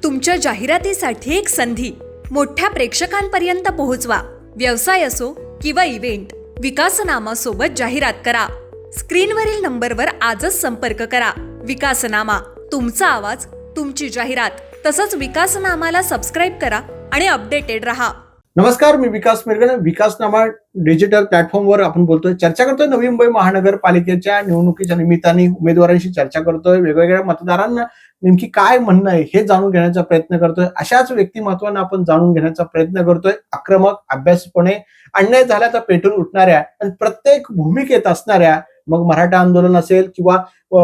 तुमच्या जाहिरातीसाठी एक संधी मोठ्या प्रेक्षकांपर्यंत पोहोचवा. व्यवसाय असो किंवा इव्हेंट, विकासनामा सोबत जाहिरात करा. स्क्रीनवरील नंबरवर आजच संपर्क करा. विकासनामा, तुमचा आवाज, तुमची जाहिरात. तसंच विकासनामाला सबस्क्राईब करा आणि अपडेटेड रहा. नमस्कार, मी विकास मिरगणे. विकासनामा डिजिटल प्लॅटफॉर्मवर आपण बोलतोय, चर्चा करतोय. नवी मुंबई महानगरपालिकेच्या निवडणुकीच्या निमित्ताने उमेदवारांशी चर्चा करतोय. वेगवेगळ्या मतदारांना नेमकी काय म्हणणं आहे हे जाणून घेण्याचा प्रयत्न करतोय. अशाच व्यक्तिमत्वांना आपण जाणून घेण्याचा प्रयत्न करतोय. आक्रमक, अभ्यासपणे, अन्याय झाला तर पेटून उठणाऱ्या आणि प्रत्येक भूमिकेत असणाऱ्या, मग मराठा आंदोलन असेल किंवा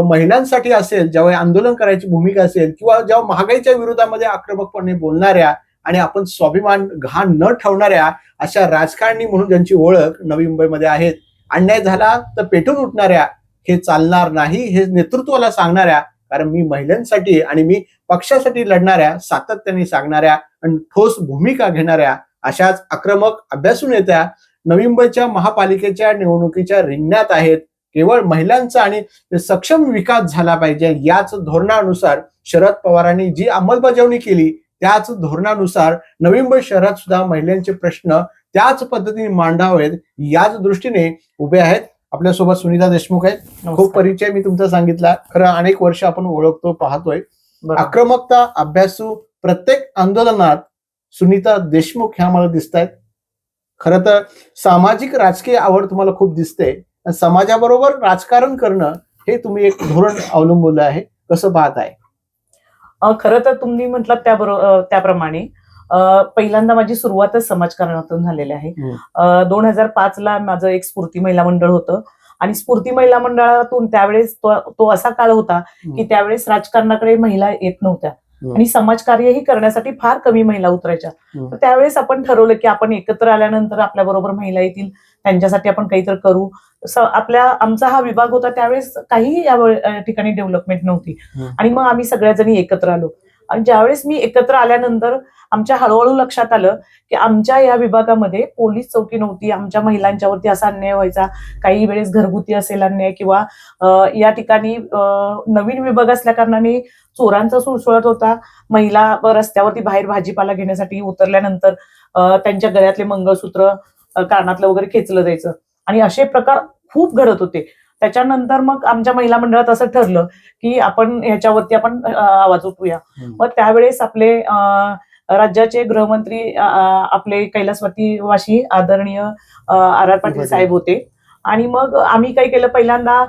महिलांसाठी असेल, जेव्हा आंदोलन करायची भूमिका असेल, किंवा जेव्हा महागाईच्या विरोधामध्ये आक्रमकपणे बोलणाऱ्या आणि आपण स्वाभिमान घाण न ठेवणाऱ्या अशा राजकारणी म्हणून ज्यांची ओळख नवी मुंबईमध्ये आहेत. अन्याय झाला तर पेटून उठणाऱ्या, हे चालणार नाही हे नेतृत्वाला सांगणाऱ्या, कारण मी महिलांसाठी आणि मी पक्षासाठी लढणाऱ्या, सातत्याने सांगणाऱ्या आणि ठोस भूमिका घेणाऱ्या अशाच आक्रमक, अभ्यासू नेत्या नवी मुंबईच्या महापालिकेच्या निवडणुकीच्या रिंगणात आहेत. केवळ महिलांचा आणि सक्षम विकास झाला पाहिजे याच धोरणानुसार शरद पवारांनी जी अंमलबजावणी केली, त्याच धोरणानुसार नवी मुंबई शहरात सुद्धा महिलांचे प्रश्न त्याच पद्धतीने मांडावेत याच दृष्टीने उभे आहेत. आपल्यासोबत सुनीता देशमुख आहेत. खूप परिचय मी तुमचा सांगितला, खरं अनेक वर्ष आपण ओळखतो, पाहतोय. आक्रमकता, अभ्यासू, प्रत्येक आंदोलनात सुनीता देशमुख ह्या मला दिसत आहेत. खरं तर सामाजिक राजकीय आवड तुम्हाला खूप दिसते. समाजाबरोबर राजकारण करणं हे तुम्ही एक धोरण अवलंबलं आहे. कसं पाहताय? खरं तर तुम्ही म्हटलं त्याप्रमाणे पहिल्यांदा माझी सुरुवातच समाजकारणातून झालेली आहे. 2005 ला माझं एक स्फूर्ती महिला मंडळ होतं आणि स्फूर्ती महिला मंडळातून त्यावेळेस तो असा काळ होता की त्यावेळेस राजकारणाकडे महिला येत नव्हत्या आणि समाजकार्यही करण्यासाठी फार कमी महिला उतरायच्या. त्यावेळेस आपण ठरवलं की आपण एकत्र आल्यानंतर आपल्या बरोबर महिला येतील, त्यांच्यासाठी आपण काहीतरी करू. आमचा हा विभाग होता त्यावेळेस, काहीही या ठिकाणी डेव्हलपमेंट नव्हती आणि मग आम्ही सगळ्याजणी एकत्र आलो. आणि ज्यावेळेस मी एकत्र आल्यानंतर आमच्या हळूहळू लक्षात आलं की आमच्या या विभागामध्ये पोलीस चौकी नव्हती. आमच्या महिलांच्यावरती असा अन्याय व्हायचा, काही वेळेस घरगुती असेल अन्याय, किंवा या ठिकाणी नवीन विभाग असल्या कारणाने चोरांचा सुळसुळाट होता. महिला रस्त्यावरती बाहेर भाजीपाला घेण्यासाठी उतरल्यानंतर त्यांच्या गळ्यातले मंगळसूत्र, कानातलं वगैरे खेचलं जायचं आणि असे प्रकार खूप घडत होते. त्याच्यानंतर मग आमच्या महिला मंडळात असं ठरलं की आपण ह्याच्यावरती आपण आवाज उठवूया. मग त्यावेळेस आपले राज्याचे गृहमंत्री आपले कैलासवती वाशी आदरणीय आर पाटील साहेब होते. आणि मग आम्ही काय केलं, पहिल्यांदा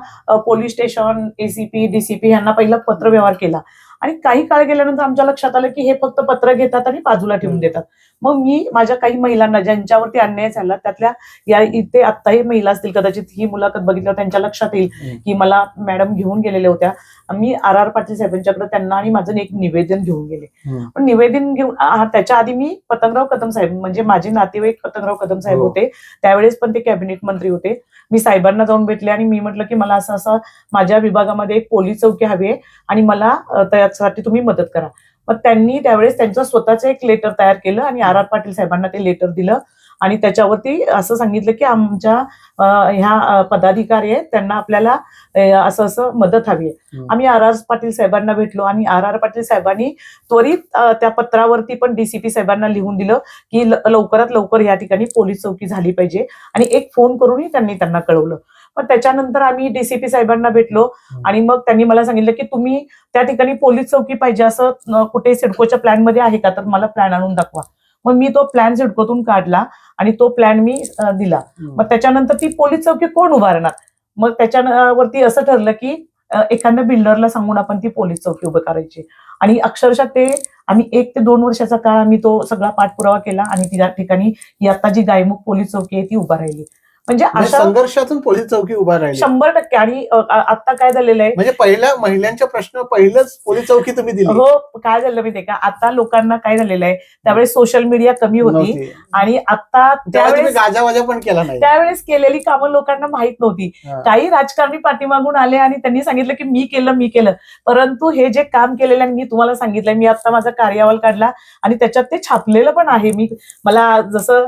पोलीस स्टेशन, एसीपी, डीसीपी यांना पहिला पत्र व्यवहार केला. आणि काही काळ गेल्यानंतर आमच्या लक्षात आलं की हे फक्त पत्र घेतात आणि बाजूला ठेवून देतात. मग मी माझ्या काही महिलांना ज्यांच्यावरती अन्याय झाला, त्यातल्या या इथे आत्ताही महिला असतील, कदाचित ही मुलाखत बघितल्यावर त्यांच्या लक्षात येईल की मला मॅडम घेऊन गेलेल्या होत्या. मी आर पाटील साहेबांच्याकडे त्यांना आणि माझं एक निवेदन घेऊन गेले. पण निवेदन घेऊन त्याच्या आधी मी पतंगराव कदम साहेब, म्हणजे माझे नातेवाईक पतंगराव कदम साहेब होते, त्यावेळेस पण ते कॅबिनेट मंत्री होते. मी साहेबांना जाऊन भेटले आणि मी म्हटलं की मला असं माझ्या विभागामध्ये एक पोलीस चौकी हवी आहे आणि मला त्यासाठी तुम्ही मदत करा. मग त्यांनी त्यावेळेस त्यांचं स्वतःचं एक लेटर तयार केलं आणि आर पाटील साहेबांना ते लेटर दिलं आणि त्याच्यावरती असं सांगितलं की आमच्या ह्या पदाधिकारी आहेत, त्यांना आपल्याला असं मदत हवी आहे. आम्ही आर पाटील साहेबांना भेटलो आणि आर पाटील साहेबांनी त्वरित त्या पत्रावरती पण डीसीपी साहेबांना लिहून दिलं की लवकरात लवकर या ठिकाणी पोलीस चौकी झाली पाहिजे आणि एक फोन करूनही त्यांना कळवलं. पण त्याच्यानंतर आम्ही डीसीपी साहेबांना भेटलो आणि मग त्यांनी मला सांगितलं की तुम्ही त्या ठिकाणी पोलीस चौकी पाहिजे असं कुठे सिडकोच्या प्लॅन मध्ये आहे का, तर मला प्लॅन आणून दाखवा. मग मी तो प्लॅन सिडकोतून काढला आणि तो प्लॅन मी दिला. मग त्याच्यानंतर ती पोलीस चौकी कोण उभारणार, मग त्याच्यावरती असं ठरलं की एखाद्या बिल्डरला सांगून आपण ती पोलीस चौकी उभं करायची. आणि अक्षरशः ते आम्ही 1 ते 2 वर्षाचा काळ आम्ही तो सगळा पाठपुरावा केला आणि त्या ठिकाणी ही आता जी गायमुख पोलीस चौकी आहे ती उभा राहिली. म्हणजे अशा संघर्षातून पोलीस चौकी उभा राहिली 100%. आणि आता काय झालेलं आहे, म्हणजे पहिल्या महिलांच्या प्रश्न पहिलंच पोलीस चौकी तुम्ही दिली. हो, काय झालं माहितीये का, आता लोकांना काय झालेलं आहे, त्यावेळेस सोशल मीडिया कमी होती आणि आता त्यावेळेस गाजावाजा पण केला नाही. त्यावेळेस केलेली कामं लोकांना माहित नव्हती. काही राजकारणी पाठीमागून आले आणि त्यांनी सांगितलं की मी केलं, परंतु हे जे काम केलेलं मी तुम्हाला सांगितलंय, मी आता माझा कार्यावल काढला आणि त्याच्यात ते छापलेलं पण आहे. मला जसं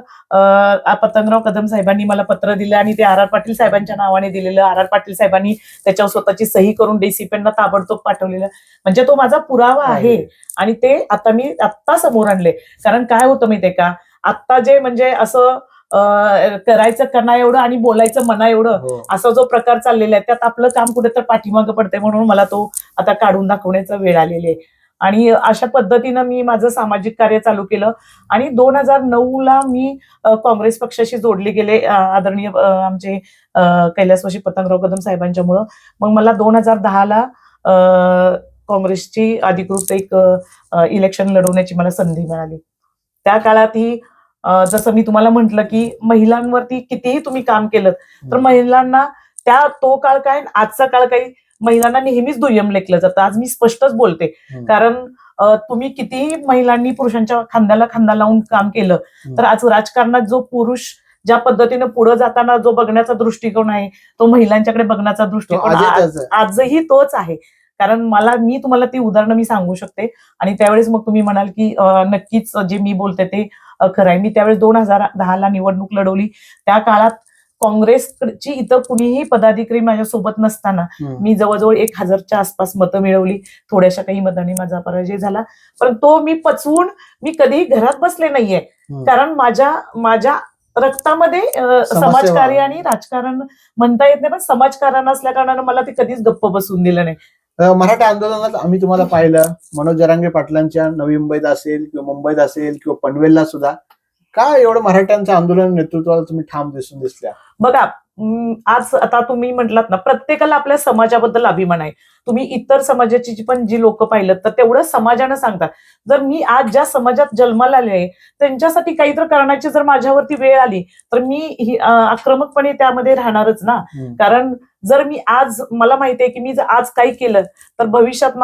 पतंगराव कदम साहेबांनी मला पत्र पत्र दिलं आणि ते आर पाटील साहेबांच्या नावाने दिलेलं. आर पाटील साहेबांनी त्याच्यावर स्वतःची सही करून डीसीपींना ताबडतोब पाठवलेलं. म्हणजे तो माझा पुरावा आहे आणि ते आता मी आत्ता समोर आणले. कारण काय होतं माहितीये का, आत्ता जे म्हणजे असं करायचं कणा एवढं आणि बोलायचं मना एवढं असा जो प्रकार चाललेला आहे, त्यात आपलं काम कुठे तर पाठीमागं पडतंय. म्हणून मला तो आता काढून दाखवण्याचा वेळ आलेली आहे. आणि अशा पद्धतीनं मी माझं सामाजिक कार्य चालू केलं आणि 2009ला मी काँग्रेस पक्षाशी जोडले गेले, आदरणीय आमचे कैलासवासी पतंगराव कदम साहेबांच्यामुळं. मग मला 2010ला काँग्रेसची अधिकृत एक इलेक्शन लढवण्याची मला संधी मिळाली. त्या काळातही जसं मी तुम्हाला म्हंटल की महिलांवरती कितीही तुम्ही काम केलं तर महिलांना तो काळ काय आजचा काळ काही महिलांना नेहमीच दुय्यम लेखलं जातं. आज मी स्पष्टच बोलते, कारण तुम्ही कितीही महिलांनी पुरुषांच्या खांद्याला खांदा लावून काम केलं तर आज राजकारणात जो पुरुष ज्या पद्धतीने पुढे जाताना जो बघण्याचा दृष्टिकोन आहे, तो महिलांच्याकडे बघण्याचा दृष्टिकोन आजही तोच आहे. कारण मी तुम्हाला ती उदाहरणं मी सांगू शकते आणि त्यावेळेस मग तुम्ही म्हणाल की नक्कीच जे मी बोलते ते खरं आहे. मी त्यावेळेस 2010ला निवडणूक लढवली. त्या काळात काँग्रेसची इथं कुणीही पदाधिकारी माझ्यासोबत नसताना मी जवळजवळ 1000च्या आसपास मतं मिळवली. थोड्याशा काही मतांनी माझा पराजय झाला, पण तो मी पचवून मी कधीही घरात बसले नाहीये. कारण माझ्या रक्तामध्ये समाजकार्य आणि राजकारण म्हणता येत नाही, पण समाजकारण असल्या कारणानं मला ते कधीच गप्प बसून दिलं नाही. मराठा आंदोलनात आम्ही तुम्हाला पाहिलं, मनोज जरांगे पाटलांच्या नवी मुंबईत असेल किंवा मुंबईत असेल किंवा पनवेलला सुद्धा. काय एवढं मराठ्यांचं आंदोलन नेतृत्वाला तुम्ही ठाम दिसल्या? बघा, आज आता तुम्ही म्हटलात ना, प्रत्येकाला आपल्या समाजाबद्दल अभिमान आहे. तुम्ही इतर समाजाची पण जी लोक पाहिलं तर तेवढं समाजानं सांगतात. जर मी आज ज्या समाजात जन्माला आले त्यांच्यासाठी काहीतरी करण्याची जर माझ्यावरती वेळ आली तर मी आक्रमकपणे त्यामध्ये राहणारच ना. कारण जर मी आज, मला माहितीये की मी जर आज काही केलं तर भविष्यात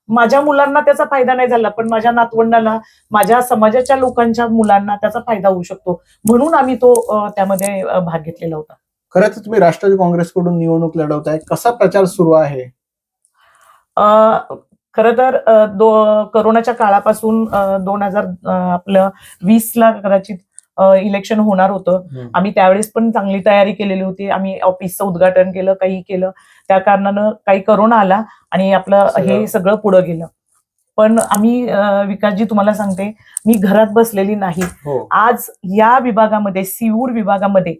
माझ्या मुलांना त्याचा फायदा नाही झाला, पण माझ्या नातवंडांना, माझ्या समाजाच्या लोकांच्या मुलांना त्याचा फायदा होऊ शकतो. म्हणून आम्ही तो त्यामध्ये भाग घेतलेला होता. खरं तर तुम्ही राष्ट्रवादी काँग्रेसकडून निवडणूक लढवताय, कसा प्रचार सुरू आहे? खरं तर करोनाच्या काळापासून 2020ला कदाचित इलेक्शन होणार होतं. आम्ही त्यावेळेस पण चांगली तयारी केलेली होती. आम्ही ऑफिसचं उद्घाटन केलं, काही केलं. त्या कारणानं काही करोना आला आणि आपलं हे सगळं पुढे गेलं. पण आम्ही विकासजी तुम्हाला सांगते, मी घरात बसलेली नाही. आज या विभागामध्ये, सीऊड विभागामध्ये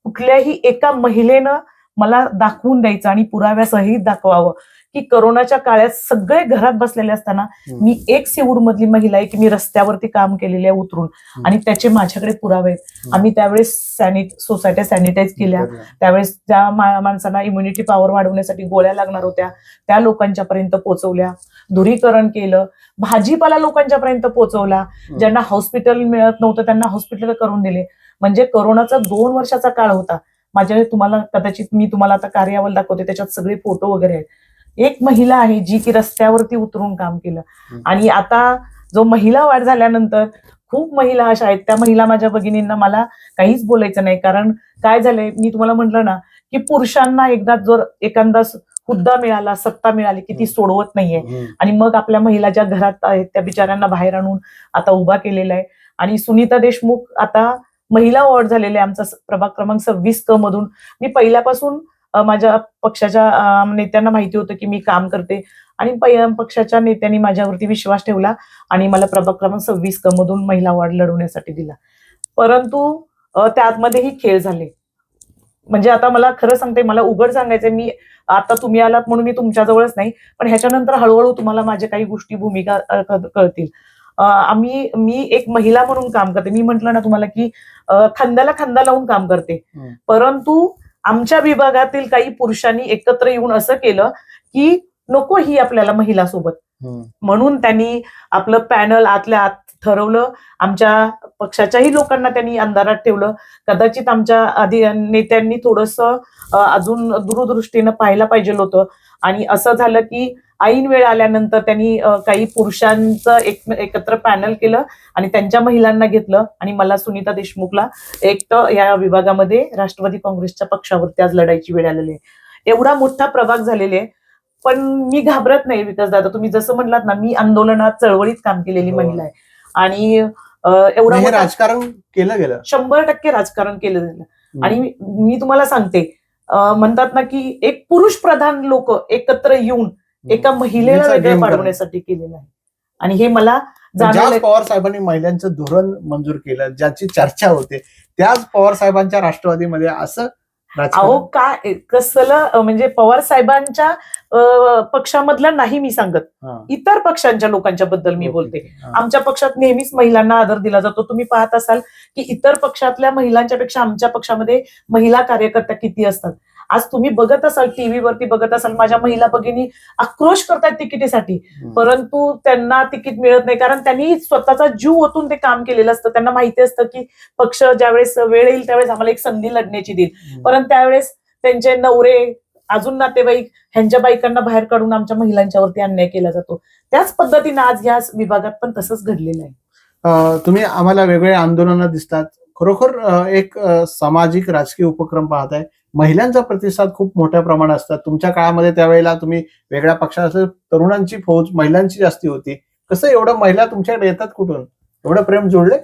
कुठल्याही एका महिलेनं मला दाखवून द्यायचं आणि पुराव्यासहित दाखवावं की करोनाच्या काळात सगळे घरात बसलेले असताना मी एक सीऊड मधली महिला आहे की मी रस्त्यावरती काम केलेले आहे उतरून, आणि त्याचे माझ्याकडे पुरावे आहेत. आम्ही त्यावेळेस सोसायट्या सॅनिटाईज केल्या. त्यावेळेस ज्या माणसांना इम्युनिटी पॉवर वाढवण्यासाठी गोळ्या लागणार होत्या त्या लोकांच्या पर्यंत पोहोचवल्या. धुरीकरण केलं, भाजीपाला लोकांच्या पर्यंत पोहोचवला. ज्यांना हॉस्पिटल मिळत नव्हतं त्यांना हॉस्पिटल करून दिले. म्हणजे करोनाचा 2 वर्षाचा काळ होता. कदाचित मी तुम्हाला आता कार्यावल दाखवते, त्याच्यात सगळे फोटो वगैरे आहेत. एक महिला आहे जी की रस्त्यावरती उतरून काम केलं. आणि आता जो महिला वाढ झाल्यानंतर खूप महिला अशा आहेत, त्या महिला माझ्या भगिनींना मला काहीच बोलायचं नाही. कारण काय झालंय, मी तुम्हाला म्हटलं ना की पुरुषांना एकदा जर एखादा हुद्दा मिळाला, सत्ता मिळाली की ती सोडवत नाहीये. आणि मग आपल्या महिला ज्या घरात आहेत त्या बिचाऱ्यांना बाहेर आणून आता उभा केलेला आहे. आणि सुनीता देशमुख आता महिला वॉर्ड झालेले आमचा प्रभाग क्रमांक 26 मधून. मी पहिल्यापासून माझ्या पक्षाच्या नेत्यांना माहिती होतं की मी काम करते आणि पक्षाच्या नेत्यांनी माझ्यावरती विश्वास ठेवला आणि मला प्रभाग क्रमांक 26 मधून महिला वॉर्ड लढवण्यासाठी दिला. परंतु त्यातमध्येही खेळ झाले. म्हणजे आता मला खरं सांगते, मला उघड सांगायचंय, मी आता तुम्ही आलात म्हणून मी तुमच्याजवळच नाही, पण ह्याच्यानंतर हळूहळू तुम्हाला माझ्या काही गोष्टी भूमिका कळतील. मी एक महिला म्हणून काम करते. मी म्हंटल ना तुम्हाला की खांद्याला खांदा लावून काम करते. परंतु आमच्या विभागातील काही पुरुषांनी एकत्र येऊन असं केलं की नको ही आपल्याला महिला सोबत, म्हणून त्यांनी आपलं पॅनल आतल्या आत ठरवलं. आमच्या पक्षाच्याही लोकांना त्यांनी अंधारात ठेवलं. कदाचित आमच्या नेत्यांनी थोडंसं अजून दूरदृष्टीनं पाहायला पाहिजे होतं. आणि असं झालं की ऐन वेळ आल्यानंतर त्यांनी काही पुरुषांचं एकत्र पॅनल केलं आणि त्यांच्या महिलांना घेतलं आणि मला सुनीता देशमुखला एकटं या विभागामध्ये राष्ट्रवादी काँग्रेसच्या पक्षावरती आज लढायची वेळ आलेली आहे. एवढा मोठा प्रभाग झालेले आहे, पण मी घाबरत नाही. विकास दादा, तुम्ही जसं म्हटलात ना, मी आंदोलनात चळवळीत काम केलेली महिला आहे आणि एवढं राजकारण केलं गेलं, 100% राजकारण केलं गेलं. आणि मी तुम्हाला सांगते, म्हणतात ना की एक पुरुष प्रधान लोक एकत्र येऊन एका महिलेला हिचा वेगळं game पाडवण्यासाठी केलेलं आहे. आणि हे मला ज्याच जाणवलं. पवार साहेबांनी महिलांचं धोरण मंजूर केलं, ज्याची चर्चा होते, त्याच पवार साहेबांच्या राष्ट्रवादीमध्ये असं अहो काय कसलं म्हणजे पवार साहेबांच्या पक्षामधलं नाही मी सांगत, इतर पक्षांच्या लोकांच्या बद्दल मी बोलते. आमच्या पक्षात नेहमीच महिलांना आदर दिला जातो. तुम्ही पाहत असाल की इतर पक्षातल्या महिलांच्या पेक्षा आमच्या पक्षामध्ये महिला कार्यकर्त्या किती असतात. आज तुम्ही बघत असाल, टीव्हीवरती बघत असाल, माझ्या महिला भगिनी आक्रोश करतात तिकिटीसाठी, परंतु त्यांना तिकीट मिळत नाही. कारण त्यांनी स्वतःचा जीव ओतून ते काम केलेलं असतं. त्यांना माहिती असतं की पक्ष ज्यावेळेस वेळ येईल त्यावेळेस आम्हाला एक संधी लढण्याची देईल, परंतु त्यावेळेस त्यांचे नवरे, अजून नातेवाईक, ह्यांच्या बायकांना बाहेर काढून आमच्या महिलांच्यावरती अन्याय केला जातो. त्याच पद्धतीने आज या विभागात पण तसंच घडलेलं आहे. तुम्ही आम्हाला वेगवेगळे आंदोलनं दिसतात, खरोखर एक सामाजिक राजकीय उपक्रम पाहताय. महिलांचा प्रतिसाद खूप मोठ्या प्रमाणात असतात. तुमच्या काळामध्ये त्यावेळेला तुम्ही वेगळ्या पक्षात असेल, तरुणांची फौज महिलांची जास्ती होती. कसं एवढं महिला तुमच्याकडे येतात कुठून? एवढं प्रेम जोडले?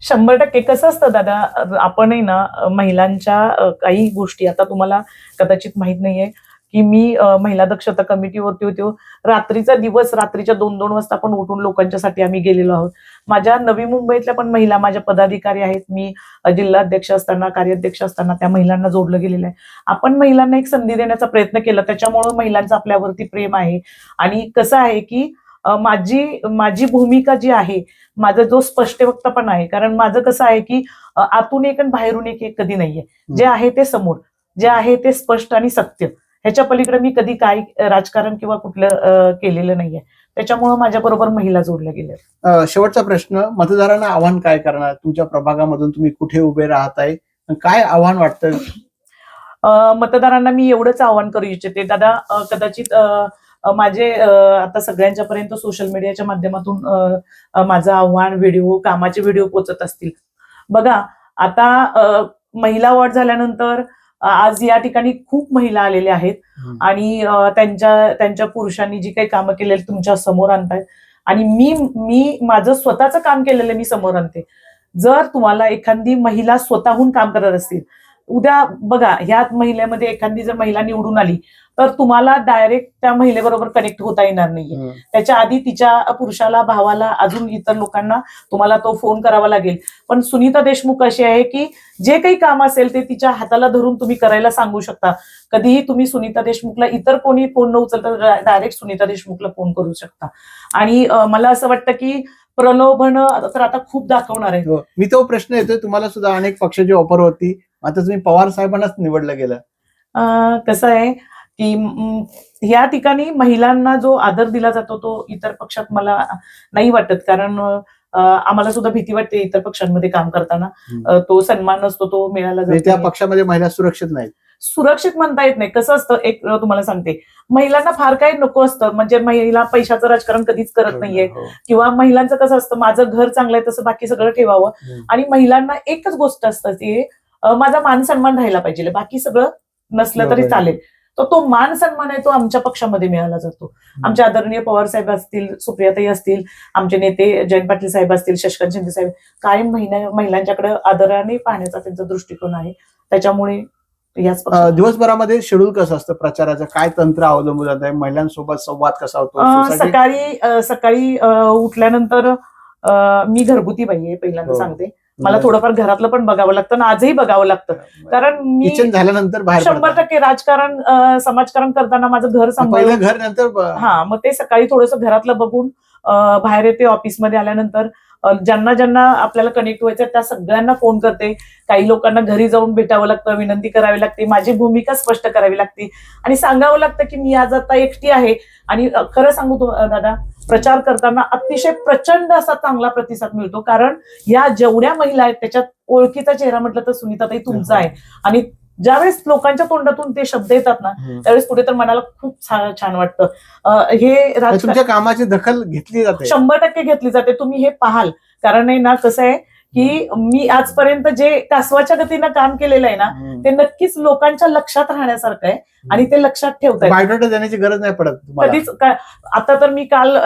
100% कसं असतं दादा, आपणही ना महिलांच्या काही गोष्टी, आता तुम्हाला कदाचित माहित नाहीये की मी महिला दक्षता कमिटीवरती होतो. रात्रीचा दिवस, रात्रीच्या 2-2 वाजता पण उठून लोकांच्यासाठी आम्ही गेलेलो आहोत. माझ्या नवी मुंबईतल्या पण महिला माझ्या पदाधिकारी आहेत. मी जिल्हाध्यक्ष असताना, कार्याध्यक्ष असताना त्या महिलांना जोडलं गेलेलं आहे. आपण महिलांना एक संधी देण्याचा प्रयत्न केला, त्याच्यामुळे महिलांचं आपल्यावरती प्रेम आहे. आणि कसं आहे की माझी भूमिका जी आहे, माझा जो स्पष्टवक्तापणा आहे, कारण माझं कसं आहे की आतून एक आणि बाहेरून एक कधी नाहीये. जे आहे ते समोर, जे आहे ते स्पष्ट आणि सत्य. ह्याच्या पलीकडे मी कधी काय राजकारण किंवा कुठलं केलेलं नाहीये. त्याच्यामुळे माझ्या बरोबर महिला जोडल्या गेल्या. शेवटचा प्रश्न, मतदारांना आव्हान काय करणार? तुमच्या प्रभागामधून तुम्ही कुठे उभे राहताय, काय आव्हान वाटतं? मतदारांना मी एवढंच आव्हान करू इच्छिते दादा, कदाचित माझे आता सगळ्यांच्या पर्यंत सोशल मीडियाच्या माध्यमातून माझं आव्हान, व्हिडिओ, कामाचे व्हिडिओ पोहोचत असतील. बघा, आता महिला वॉर्ड झाल्यानंतर आज या ठिकाणी खूप महिला आलेल्या आहेत आणि त्यांच्या पुरुषांनी जी काही कामं केलेली तुमच्या समोर आणतायत आणि मी माझं स्वतःचं काम केलेलं मी समोर आणते. जर तुम्हाला एखादी महिला स्वतःहून काम करत असतील, उद्या बघा ह्या महिलेमध्ये एखादी जर महिला निवडून आली तर तुम्हाला डायरेक्ट त्या महिलेबरोबर कनेक्ट होता येणार नाहीये. त्याच्या आधी तिच्या पुरुषाला, भावाला, अजून इतर लोकांना तुम्हाला तो फोन करावा लागेल. पण सुनीता देशमुख अशी आहे की जे काही काम असेल ते तिच्या हाताला धरून तुम्ही करायला सांगू शकता. कधीही तुम्ही सुनीता देशमुखला, इतर कोणी फोन न उचलता डायरेक्ट सुनीता देशमुखला फोन करू शकता. आणि मला असं वाटतं की प्रलोभन तर आता खूप दाखवणार आहे. मी तो प्रश्न येतोय, तुम्हाला सुद्धा अनेक पक्षाची ऑफर होती, आता तुम्ही पवार साहेबांनाच निवडलं गेलं. कसं आहे की या ठिकाणी महिलांना जो आदर दिला जातो तो इतर पक्षात मला नाही वाटत. कारण आम्हाला सुद्धा भीती वाटते इतर पक्षांमध्ये काम करताना. तो सन्मान असतो तो मिळाला जातो. त्या पक्षामध्ये महिला सुरक्षित नाहीत. सुरक्षित म्हणता येत नाही. कसं असतं, एक तुम्हाला सांगते, महिलांना फार काही नको असतं. म्हणजे महिला पैशाचं राजकारण कधीच करत नाहीये. किंवा महिलांचं कसं असतं, माझं घर चांगलं आहे तसं बाकी सगळं ठेवावं. आणि महिलांना एकच गोष्ट असतं की माझा मान सन्मान राहिला पाहिजे, बाकी सगळं नसलं तरी चालेल. तर तो मान सन्मान आहे तो आमच्या पक्षामध्ये मिळाला जातो. आमचे आदरणीय पवार साहेब असतील, सुप्रियाताई असतील, आमचे नेते जयंत पाटील साहेब असतील, शशिकांत शिंदे साहेब, कायम महिलांच्याकडे आदराने पाहण्याचा त्यांचा दृष्टिकोन आहे. त्याच्यामुळे याच दिवसभरामध्ये शेड्यूल कसं असतं प्रचाराचं? काय तंत्र अवलंबून जात आहे? महिलांसोबत संवाद कसा होतो? सकाळी उठल्यानंतर मी घरगुती बाई आहे, पहिल्यांदा सांगते. मला थोडंफार घरातलं पण बघावं लागतं ना, आजही बघावं लागतं. कारण मी किचन झाल्यानंतर 100% राजकारण, समाजकारण करताना माझं घर सांभाळलं. घर नंतर मग ते सकाळी थोडंसं घरातलं बघून बाहेर येते. ऑफिसमध्ये आल्यानंतर ज्यांना ज्यांना आपल्याला कनेक्ट व्हायचं त्या सगळ्यांना फोन करते. काही लोकांना घरी जाऊन भेटावं लागतं, विनंती करावी लागते, माझी भूमिका स्पष्ट करावी लागते आणि सांगावं लागतं की मी आज आता एकटी आहे. आणि खरं सांगू दादा, प्रचार करताना अतिशय प्रचंड असा चांगला प्रतिसाद मिळतो. कारण या जेवढ्या महिला आहेत त्याच्यात ओळखीचा चेहरा म्हटलं तर सुनीताताई तुमचा आहे. आणि ज्यावेळेस लोकांच्या तोंडातून ते शब्द येतात ना, त्यावेळेस कुठे तर मनाला खूप छान वाटतं. हे तुमच्या कामाची दखल घेतली जाते, 100% घेतली जाते. तुम्ही हे पाहाल. कारण आहे ना, कसं आहे की मी आजपर्यंत जे कासवाच्या गतीनं काम केलेलं आहे ना, ते नक्कीच लोकांच्या लक्षात राहण्यासारखं आहे आणि ते लक्षात ठेवताय. बायोडाटा देण्याची गरज नाही पडत कधीच. आता तर मी काल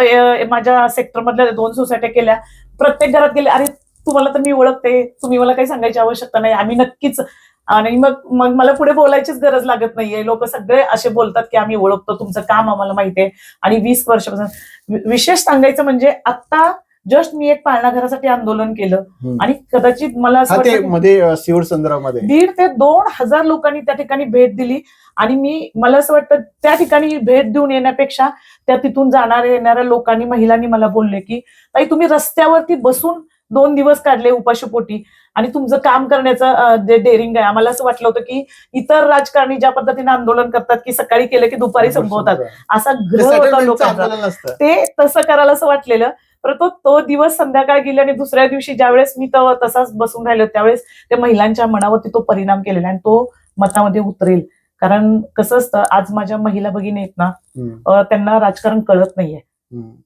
माझ्या सेक्टर मधल्या 2 सोसायट्या केल्या. प्रत्येक घरात गेले, अरे तुम्हाला तर मी ओळखते, तुम्ही मला काही सांगायची आवश्यकता नाही, आम्ही नक्कीच. आणि मग मग मला पुढे बोलायचीच गरज लागत नाहीये. लोक सगळे असे बोलतात की आम्ही ओळखतो, तुमचं काम आम्हाला माहिती आहे. आणि 20 वर्षापासून विशेष सांगायचं म्हणजे आता जस्ट मी एक पाळणा घरासाठी आंदोलन केलं आणि कदाचित मला असं हा, ते वाटतं की मध्ये सिवड संदर्भामध्ये 1,500 ते 2,000 लोकांनी त्या ठिकाणी भेट दिली. आणि मला असं वाटतं त्या ठिकाणी भेट देऊन येण्यापेक्षा त्या तिथून जाणाऱ्या येणाऱ्या लोकांनी, महिलांनी मला बोलले की ताई तुम्ही रस्त्यावरती बसून 2 दिवस काढले उपाशीपोटी आणि तुमचं काम करण्याचं जे डेअरिंग आहे. आम्हाला असं वाटलं होतं की इतर राजकारणी ज्या पद्धतीने आंदोलन करतात की सकाळी केलं की दुपारी संपवतात, असा ते ग्रह होता settlement चं लोकांचा. आंदोलन असतं. ते तसं करायला असं वाटलेलं. परंतु तो दिवस संध्याकाळ गेली आणि दुसऱ्या दिवशी ज्यावेळेस मी तसाच बसून राहिलो त्यावेळेस त्या महिलांच्या मनावरती तो परिणाम केलेला आणि तो मतामध्ये उतरेल. कारण कसं असतं, आज माझ्या महिला भगिनी आहेत ना, त्यांना राजकारण कळत नाहीये.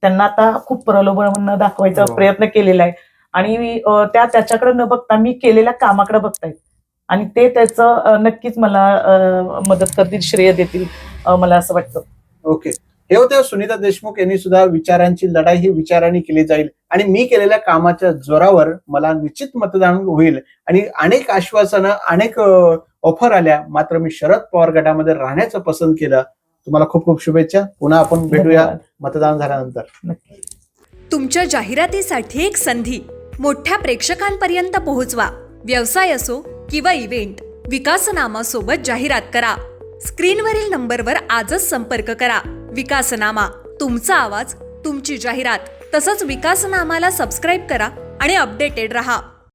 त्यांना आता खूप प्रलोभन दाखवायचा हो. प्रयत्न केलेला आहे आणि त्या त्याच्याकडे न बघता मी केलेल्या कामाकडे बघतायत आणि ते त्याचं नक्कीच मला मदत करतील, श्रेय देतील, मला असं वाटतं. ओके, हे होते सुनीता देशमुख यांनी सुद्धा विचारांची लढाई ही विचारांनी केली जाईल आणि मी केलेल्या कामाच्या जोरावर मला निश्चित मतदान होईल आणि अनेक आश्वासनं, अनेक ऑफर आल्या, मात्र मी शरद पवार गटामध्ये राहण्याचं पसंत केलं. तुम्हाला खूप खूप शुभेच्छा. पुन्हा आपण भेटूया धन्यवाद. मतदान झाल्यानंतर. नक्की. तुमच्या जाहिरातीसाठी एक संधी मोठ्या प्रेक्षकांपर्यंत पोहोचवा. व्यवसाय असो किंवा इव्हेंट, विकासनामा सोबत जाहिरात करा. स्क्रीनवरील नंबरवर आजच संपर्क करा. विकासनामा, तुमचा आवाज, तुमची जाहिरात. तसंच विकासनामाला सबस्क्राईब करा आणि अपडेटेड रहा.